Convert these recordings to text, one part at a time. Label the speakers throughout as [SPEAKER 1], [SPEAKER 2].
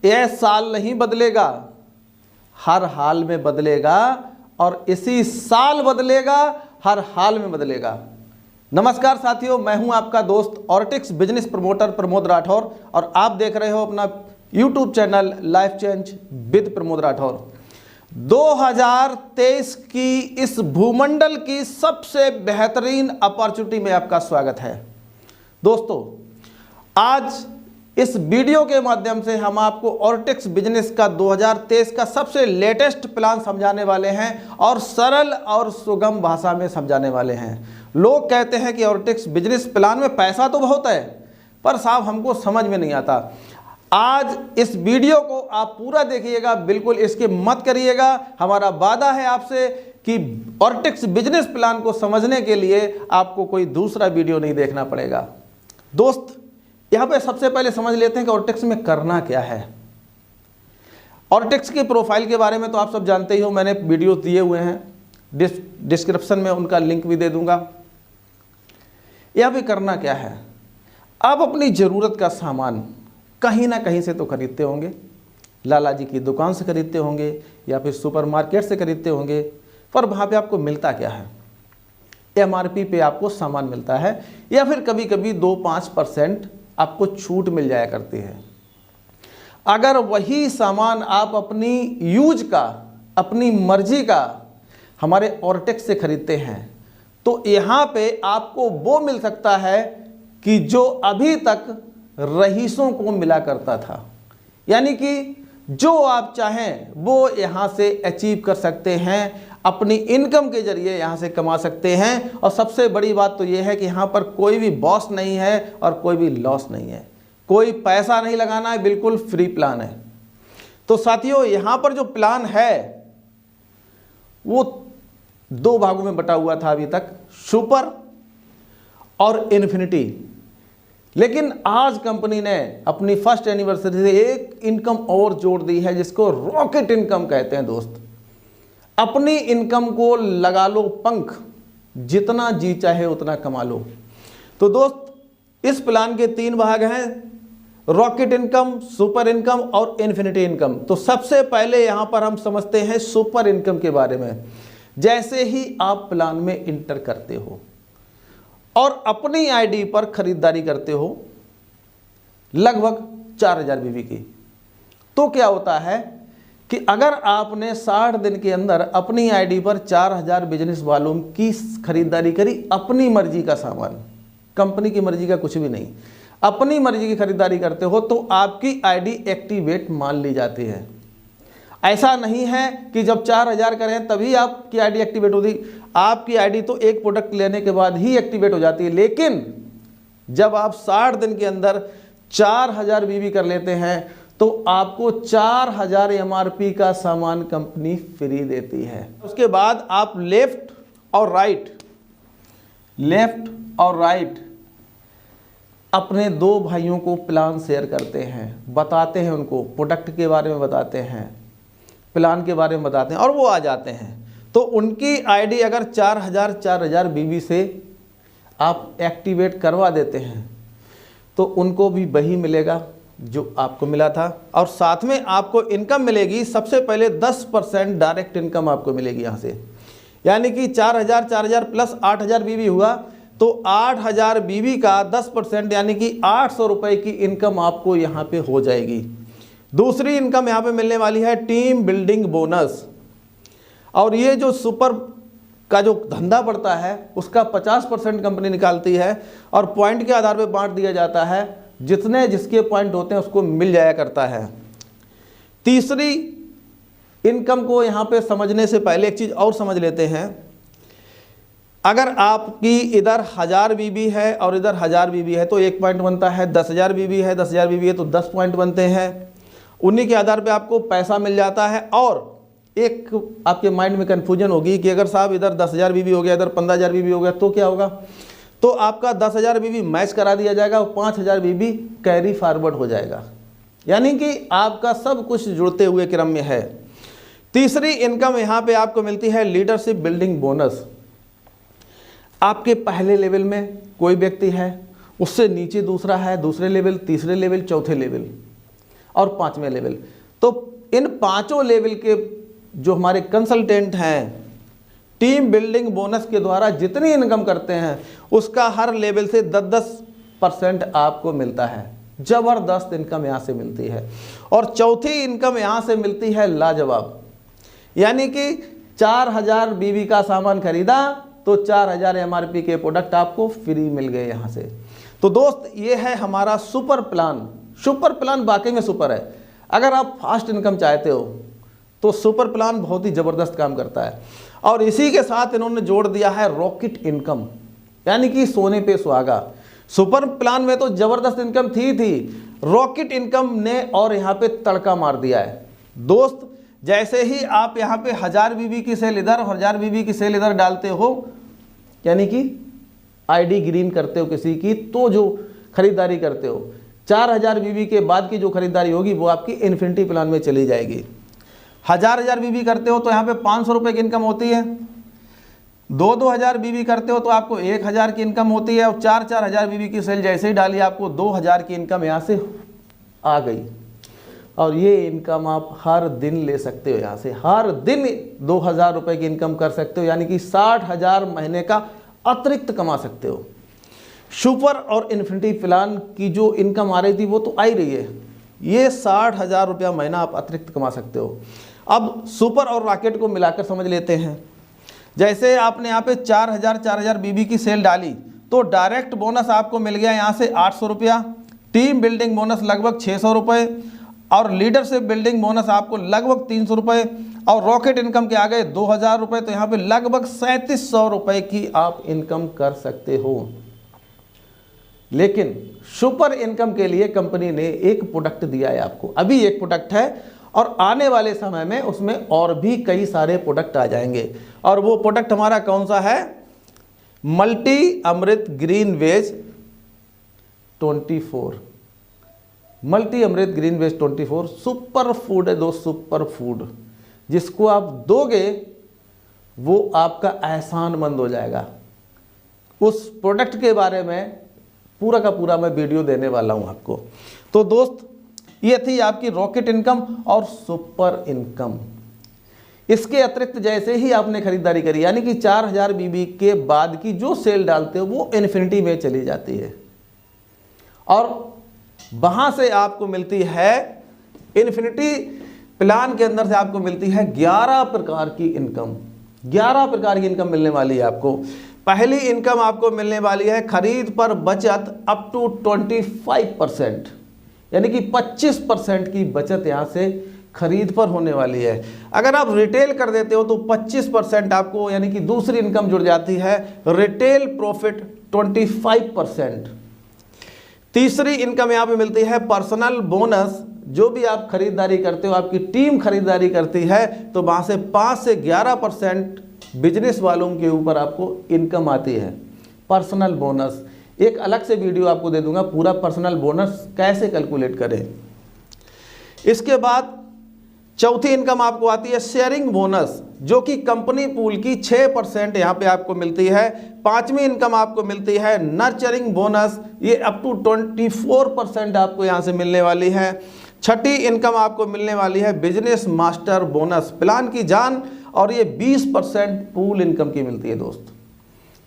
[SPEAKER 1] यह साल नहीं बदलेगा, हर हाल में बदलेगा और इसी साल बदलेगा, हर हाल में बदलेगा। नमस्कार साथियों, मैं हूं आपका दोस्त ऑर्टिक्स बिजनेस प्रमोटर प्रमोद राठौर और आप देख रहे हो अपना YouTube channel life change with Pramod Rathore. 2023 की इस भूमंडल की सबसे बेहतरीन अपॉर्चुनिटी में आपका स्वागत है। दोस्तों, आज इस वीडियो के माध्यम से हम आपको ऑर्टिक्स बिजनेस का 2023 का सबसे लेटेस्ट प्लान समझाने वाले हैं और सरल और सुगम भाषा में समझाने वाले हैं। लोग कहते हैं कि ऑर्टिक्स बिजनेस प्लान में पैसा तो बहुत है, पर साहब हमको समझ में नहीं आता। आज इस वीडियो को आप पूरा देखिएगा, बिल्कुल इसके मत करिएगा। हमारा वादा है आपसे कि ऑर्टिक्स बिजनेस प्लान को समझने के लिए आपको कोई दूसरा वीडियो नहीं देखना पड़ेगा। दोस्त, यहाँ पे सबसे पहले समझ लेते हैं कि ऑर्टिक्स में करना क्या है। ऑर्टिक्स की प्रोफाइल के बारे में तो आप सब जानते ही हो, मैंने वीडियो दिए हुए हैं, डिस्क्रिप्शन में उनका लिंक भी दे दूंगा। यहाँ पे करना क्या है, आप अपनी ज़रूरत का सामान कहीं ना कहीं से तो खरीदते होंगे, लाला जी की दुकान से खरीदते होंगे या फिर सुपरमार्केट से खरीदते होंगे, पर वहाँ पे आपको मिलता क्या है? MRP पे आपको सामान मिलता है या फिर कभी कभी 2-5% आपको छूट मिल जाया करती है। अगर वही सामान आप अपनी यूज का, अपनी मर्जी का हमारे ऑर्टिक्स से खरीदते हैं तो यहाँ पे आपको वो मिल सकता है कि जो अभी तक रईसों को मिला करता था। यानी कि जो आप चाहें वो यहाँ से अचीव कर सकते हैं, अपनी इनकम के जरिए यहाँ से कमा सकते हैं। और सबसे बड़ी बात तो ये है कि यहाँ पर कोई भी बॉस नहीं है और कोई भी लॉस नहीं है, कोई पैसा नहीं लगाना है, बिल्कुल फ्री प्लान है। तो साथियों, यहाँ पर जो प्लान है वो 2 भागों में बटा हुआ था अभी तक, सुपर और इन्फिनिटी। लेकिन आज कंपनी ने अपनी फर्स्ट एनिवर्सरी से एक इनकम और जोड़ दी है जिसको रॉकेट इनकम कहते हैं। दोस्त, अपनी इनकम को लगा लो पंख, जितना जी चाहे उतना कमा लो। तो दोस्त, इस प्लान के 3 भाग हैं, रॉकेट इनकम, सुपर इनकम और इन्फिनिटी इनकम। तो सबसे पहले यहां पर हम समझते हैं सुपर इनकम के बारे में। जैसे ही आप प्लान में इंटर करते हो और अपनी आईडी पर खरीदारी करते हो लगभग 4000 बीबी की, तो क्या होता है कि अगर आपने 60 दिन के अंदर अपनी आईडी पर 4000 बिजनेस वॉल्यूम की खरीदारी करी, अपनी मर्जी का सामान, कंपनी की मर्जी का कुछ भी नहीं, अपनी मर्जी की खरीदारी करते हो तो आपकी आईडी एक्टिवेट मान ली जाती है। ऐसा नहीं है कि जब 4000 करें तभी आपकी आईडी एक्टिवेट होती। आपकी आईडी तो एक प्रोडक्ट लेने के बाद ही एक्टिवेट हो जाती है, लेकिन जब आप 60 दिन के अंदर 4000 बीबी कर लेते हैं तो आपको 4000 MRP का सामान कंपनी फ्री देती है। उसके बाद आप लेफ्ट और राइट अपने 2 भाइयों को प्लान शेयर करते हैं, बताते हैं, उनको प्रोडक्ट के बारे में बताते हैं, प्लान के बारे में बताते हैं और वो आ जाते हैं। तो उनकी आईडी अगर 4000 बीबी से आप एक्टिवेट करवा देते हैं तो उनको भी वही मिलेगा जो आपको मिला था और साथ में आपको इनकम मिलेगी। सबसे पहले 10% डायरेक्ट इनकम आपको मिलेगी यहाँ से, यानी कि 4000 प्लस 8000 बीबी हुआ तो 8000 बीबी का 10% यानी कि 800 रुपये की इनकम आपको यहाँ पे हो जाएगी। दूसरी इनकम यहाँ पे मिलने वाली है टीम बिल्डिंग बोनस, और ये जो सुपर का जो धंधा पड़ता है उसका 50% कंपनी निकालती है और पॉइंट के आधार पे बांट दिया जाता है, जितने जिसके पॉइंट होते हैं उसको मिल जाया करता है। तीसरी इनकम को यहाँ पे समझने से पहले एक चीज़ और समझ लेते हैं। अगर आपकी इधर 1000 बीबी है और इधर 1000 बीबी है तो 1 पॉइंट बनता है, 10,000 बीबी है, 10,000 बीबी है तो 10 पॉइंट बनते हैं। उन्हीं के आधार पे आपको पैसा मिल जाता है। और एक आपके माइंड में कन्फ्यूजन होगी कि अगर साहब इधर 10,000 बीबी हो गया, इधर 15,000 बीबी हो गया तो क्या होगा? तो आपका 10,000 बीबी मैच करा दिया जाएगा और 5,000 बीबी कैरी फॉरवर्ड हो जाएगा, यानी कि आपका सब कुछ जुड़ते हुए क्रम में है। तीसरी इनकम यहाँ पे आपको मिलती है लीडरशिप बिल्डिंग बोनस। आपके पहले लेवल में कोई व्यक्ति है, उससे नीचे दूसरा है, दूसरे लेवल, तीसरे लेवल, चौथे लेवल, और 5वें लेवल। तो इन 5 लेवल के जो हमारे कंसल्टेंट हैं, टीम बिल्डिंग बोनस के द्वारा जितनी इनकम करते हैं उसका हर लेवल से 10-10% आपको मिलता है। ज़बरदस्त इनकम यहाँ से मिलती है। और चौथी इनकम यहाँ से मिलती है लाजवाब, यानी कि 4000 बीबी का सामान खरीदा तो 4000 MRP के प्रोडक्ट आपको फ्री मिल गए यहाँ से। तो दोस्त ये है हमारा सुपर प्लान। सुपर प्लान वाकई में सुपर है। अगर आप फास्ट इनकम चाहते हो तो सुपर प्लान बहुत ही ज़बरदस्त काम करता है। और इसी के साथ इन्होंने जोड़ दिया है रॉकेट इनकम, यानी कि सोने पे सुहागा। सुपर प्लान में तो ज़बरदस्त इनकम थी, रॉकेट इनकम ने और यहाँ पे तड़का मार दिया है। दोस्त जैसे ही आप यहाँ पे 1000 बीबी की सेल इधर और 1000 बीबी की सेल इधर डालते हो, यानी कि आईडी ग्रीन करते हो किसी की, तो जो खरीदारी करते हो 4000 बीबी के बाद की जो खरीदारी होगी वो आपकी इन्फिनिटी प्लान में चली जाएगी। 1000 बीबी करते हो तो यहाँ पे 500 रुपये की इनकम होती है। 2-2000 बीबी करते हो तो आपको 1000 की इनकम होती है। और 4-4000 बीबी की सेल जैसे ही डाली आपको 2000 की इनकम यहाँ से आ गई। और ये इनकम आप हर दिन ले सकते हो, यहाँ से हर दिन 2000 रुपये की इनकम कर सकते हो, यानी कि 60,000 महीने का अतिरिक्त कमा सकते हो। सुपर और इन्फिनिटी प्लान की जो इनकम आ रही थी वो तो आ ही रही है, ये 60,000 रुपया महीना आप अतिरिक्त कमा सकते हो। अब सुपर और रॉकेट को मिलाकर समझ लेते हैं। जैसे आपने यहाँ पे 4000 बीबी की सेल डाली तो डायरेक्ट बोनस आपको मिल गया यहाँ से 800 रुपया, टीम बिल्डिंग बोनस लगभग 600 रुपये, और लीडरशिप बिल्डिंग बोनस आपको लगभग 300 रुपये, और रॉकेट इनकम के आ गए 2000 रुपये। तो यहाँ पे लगभग 3700 रुपये की आप इनकम कर सकते हो। लेकिन सुपर इनकम के लिए कंपनी ने एक प्रोडक्ट दिया है आपको, अभी एक प्रोडक्ट है और आने वाले समय में उसमें और भी कई सारे प्रोडक्ट आ जाएंगे। और वो प्रोडक्ट हमारा कौन सा है? मल्टी अमृत ग्रीन वेज 24। मल्टी अमृत ग्रीन वेज 24 सुपर फूड है दोस्त, सुपर फूड। जिसको आप दोगे वो आपका एहसानमंद हो जाएगा। उस प्रोडक्ट के बारे में पूरा का पूरा मैं वीडियो देने वाला हूं आपको। तो दोस्त ये थी आपकी रॉकेट इनकम और सुपर इनकम। इसके अतिरिक्त जैसे ही आपने खरीदारी करी, यानी कि 4000 बीबी के बाद की जो सेल डालते हो वो इन्फिनिटी में चली जाती है, और वहां से आपको मिलती है इन्फिनिटी प्लान के अंदर से आपको मिलती है 11 प्रकार की इनकम। 11 प्रकार की इनकम मिलने वाली है आपको। पहली इनकम आपको मिलने वाली है खरीद पर बचत अप टू 25%, यानी कि 25% की बचत यहाँ से खरीद पर होने वाली है। अगर आप रिटेल कर देते हो तो 25% आपको, यानी कि दूसरी इनकम जुड़ जाती है रिटेल प्रॉफिट 25%। तीसरी इनकम यहाँ पे मिलती है पर्सनल बोनस। जो भी आप खरीदारी करते हो, आपकी टीम खरीदारी करती है तो वहाँ से 5 से 11% बिजनेस वालों के ऊपर आपको इनकम आती है। पर्सनल बोनस एक अलग से वीडियो आपको दे दूंगा, पूरा पर्सनल बोनस कैसे कैलकुलेट करें। इसके बाद चौथी इनकम आपको आती है शेयरिंग बोनस, जो कि कंपनी पूल की 6% यहाँ पे आपको मिलती है। पांचवी इनकम आपको मिलती है नर्चरिंग बोनस, ये अप टू 24% आपको यहाँ से मिलने वाली है। छठी इनकम आपको मिलने वाली है बिजनेस मास्टर बोनस, प्लान की जान, और ये 20% पूल इनकम की मिलती है दोस्त।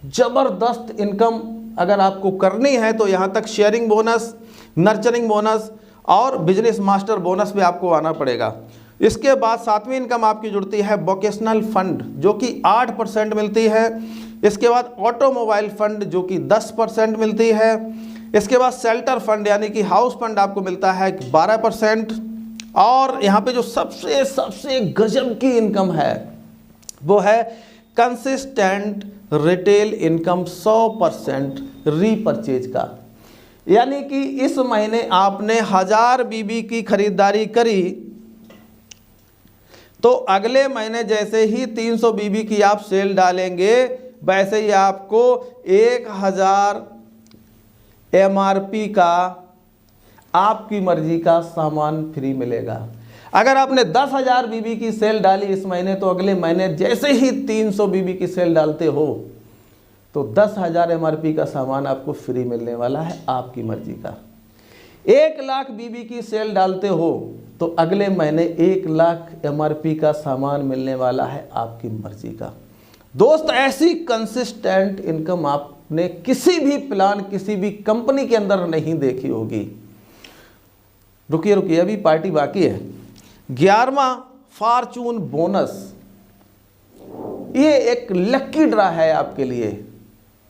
[SPEAKER 1] जबरदस्त इनकम अगर आपको करनी है तो यहाँ तक शेयरिंग बोनस, नर्चरिंग बोनस और बिजनेस मास्टर बोनस पे आपको आना पड़ेगा। इसके बाद सातवीं इनकम आपकी जुड़ती है वोकेशनल फंड, जो कि 8% मिलती है। इसके बाद ऑटोमोबाइल फंड, जो कि 10% मिलती है। इसके बाद शेल्टर फंड यानी कि हाउस फंड आपको मिलता है 12%। और यहाँ पे जो सबसे गजब की इनकम है वो है कंसिस्टेंट रिटेल इनकम 100% रीपरचेज का, यानी कि इस महीने आपने 1000 बीबी की खरीदारी करी तो अगले महीने जैसे ही 300 बीबी की आप सेल डालेंगे वैसे ही आपको 1000 MRP का आपकी मर्जी का सामान फ्री मिलेगा। अगर आपने 10,000 बीबी की सेल डाली इस महीने तो अगले महीने जैसे ही 300 बीबी की सेल डालते हो तो 10,000 MRP का सामान आपको फ्री मिलने वाला है आपकी मर्जी का। 1 लाख बीबी की सेल डालते हो तो अगले महीने 1 लाख MRP का सामान मिलने वाला है, आपकी मर्जी का। दोस्त, ऐसी कंसिस्टेंट इनकम आपने किसी भी प्लान, किसी भी कंपनी के अंदर नहीं देखी होगी। रुकिए रुकिए, अभी पार्टी बाकी है। 11वां फॉर्चून बोनस, ये एक लकी ड्रा है आपके लिए।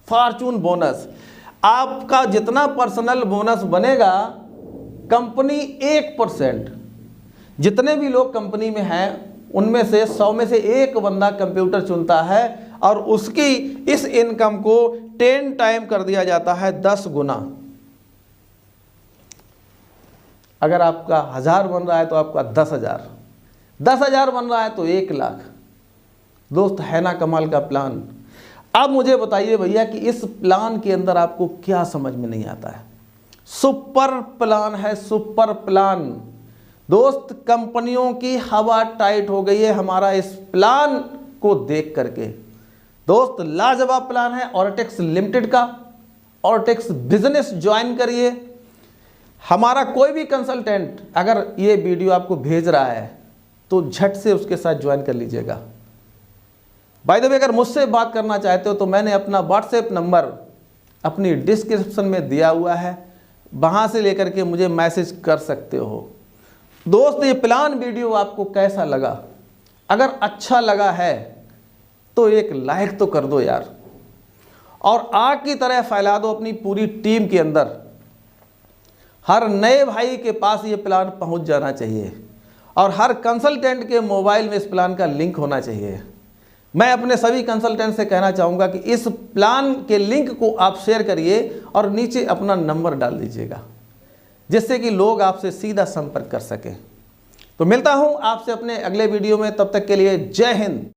[SPEAKER 1] फॉर्चून बोनस, आपका जितना पर्सनल बोनस बनेगा, कंपनी 1%, जितने भी लोग कंपनी में हैं उनमें से 100 में से 1 बंदा कंप्यूटर चुनता है और उसकी इस इनकम को 10 टाइम कर दिया जाता है, 10 गुना। अगर आपका 1000 बन रहा है तो आपका 10,000, 10,000 बन रहा है तो 1 लाख। दोस्त, है ना कमाल का प्लान। अब मुझे बताइए भैया कि इस प्लान के अंदर आपको क्या समझ में नहीं आता है। सुपर प्लान है, सुपर प्लान। दोस्त, कंपनियों की हवा टाइट हो गई है हमारा इस प्लान को देख करके। दोस्त, लाजवाब प्लान है ऑर्टेक्स लिमिटेड का। ऑर्टेक्स बिजनेस ज्वाइन करिए। हमारा कोई भी कंसल्टेंट अगर ये वीडियो आपको भेज रहा है तो झट से उसके साथ ज्वाइन कर लीजिएगा। बाय द वे, अगर मुझसे बात करना चाहते हो तो मैंने अपना व्हाट्सएप नंबर अपनी डिस्क्रिप्शन में दिया हुआ है, वहाँ से लेकर के मुझे मैसेज कर सकते हो। दोस्त, ये प्लान वीडियो आपको कैसा लगा? अगर अच्छा लगा है तो एक लाइक तो कर दो यार, और आग की तरह फैला दो अपनी पूरी टीम के अंदर। हर नए भाई के पास ये प्लान पहुंच जाना चाहिए और हर कंसल्टेंट के मोबाइल में इस प्लान का लिंक होना चाहिए। मैं अपने सभी कंसल्टेंट से कहना चाहूँगा कि इस प्लान के लिंक को आप शेयर करिए और नीचे अपना नंबर डाल दीजिएगा, जिससे कि लोग आपसे सीधा संपर्क कर सकें। तो मिलता हूँ आपसे अपने अगले वीडियो में, तब तक के लिए जय हिंद।